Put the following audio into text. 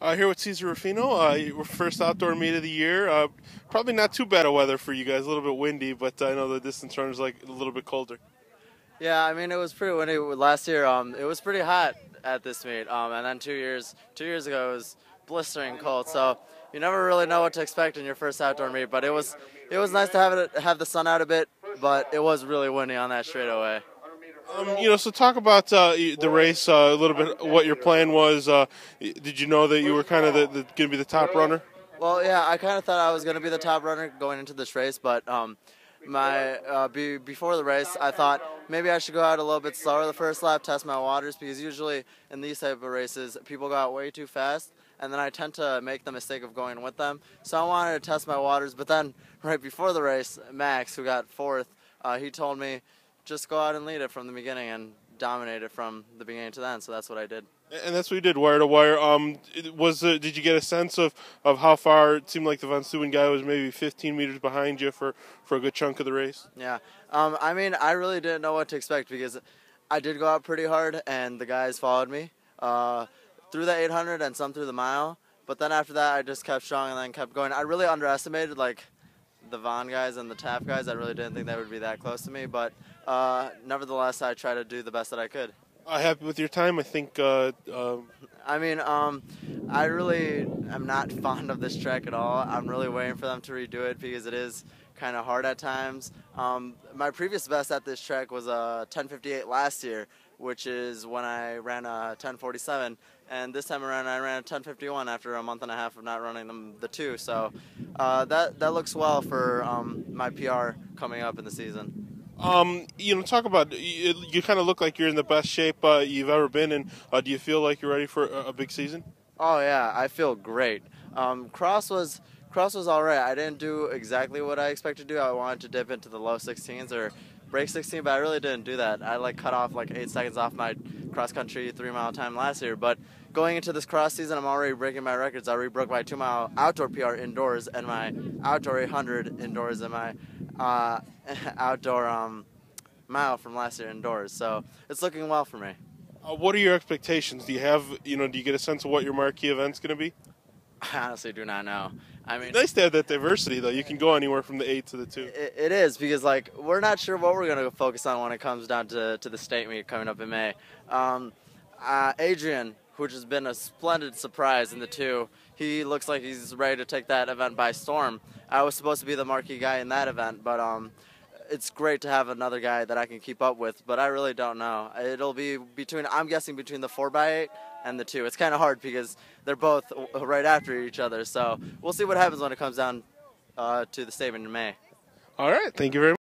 Here with Cesar Rufino, your first outdoor meet of the year. Probably not too bad of weather for you guys, a little bit windy, but I know the distance runners like a little bit colder. Yeah, I mean it was pretty windy last year. It was pretty hot at this meet, and then 2 years ago it was blistering cold. So you never really know what to expect in your first outdoor meet. But it was nice to have the sun out a bit, but it was really windy on that straightaway. So talk about the race a little bit. What your plan was? Did you know that you were kind of going to be the top runner? Well, yeah, I kind of thought I was going to be the top runner going into this race, but before the race, I thought maybe I should go out a little bit slower the first lap, test my waters, because usually in these type of races, people go out way too fast, and then I tend to make the mistake of going with them. So I wanted to test my waters, but then right before the race, Max, who got fourth, he told me just go out and lead it from the beginning and dominate it from the beginning to the end. So that's what I did. And that's what you did, wire to wire. Did you get a sense of how far it seemed like the Von Steuben guy was maybe 15 meters behind you for a good chunk of the race? Yeah. I mean, I really didn't know what to expect because I did go out pretty hard, and the guys followed me through the 800 and some through the mile. But then after that, I just kept strong and then kept going. I really underestimated the Von guys and the Taft guys. I really didn't think they would be that close to me, but nevertheless, I tried to do the best that I could. Happy with your time? I think. I mean, I really am not fond of this track at all. I'm really waiting for them to redo it because it is kind of hard at times. My previous best at this track was a 10:58 last year, which is when I ran a 10:47, and this time around I ran a 10:51 after a month and a half of not running the two. So that looks well for my PR coming up in the season. Talk about you kind of look like you're in the best shape you've ever been in. Do you feel like you're ready for a big season? Oh yeah, I feel great. Cross was all right. I didn't do exactly what I expected to do. I wanted to dip into the low 16s or break 16, but I really didn't do that. I cut off 8 seconds off my cross country 3-mile time last year. But going into this cross season, I'm already breaking my records. I already broke my 2-mile outdoor PR indoors and my outdoor 800 indoors and my outdoor mile from last year indoors. So it's looking well for me. What are your expectations? Do you have, do you get a sense of what your marquee event's going to be? I honestly do not know. I mean, it's nice to have that diversity, though. You can go anywhere from the 8 to the 2. It is, because we're not sure what we're going to focus on when it comes down to the state meet coming up in May. Adrian, which has been a splendid surprise in the 2, he looks like he's ready to take that event by storm. I was supposed to be the marquee guy in that event, but it's great to have another guy that I can keep up with, but I really don't know. It'll be I'm guessing between the 4x8 and the 2. It's kind of hard because they're both right after each other, so we'll see what happens when it comes down to the statement in May. All right, thank you very much.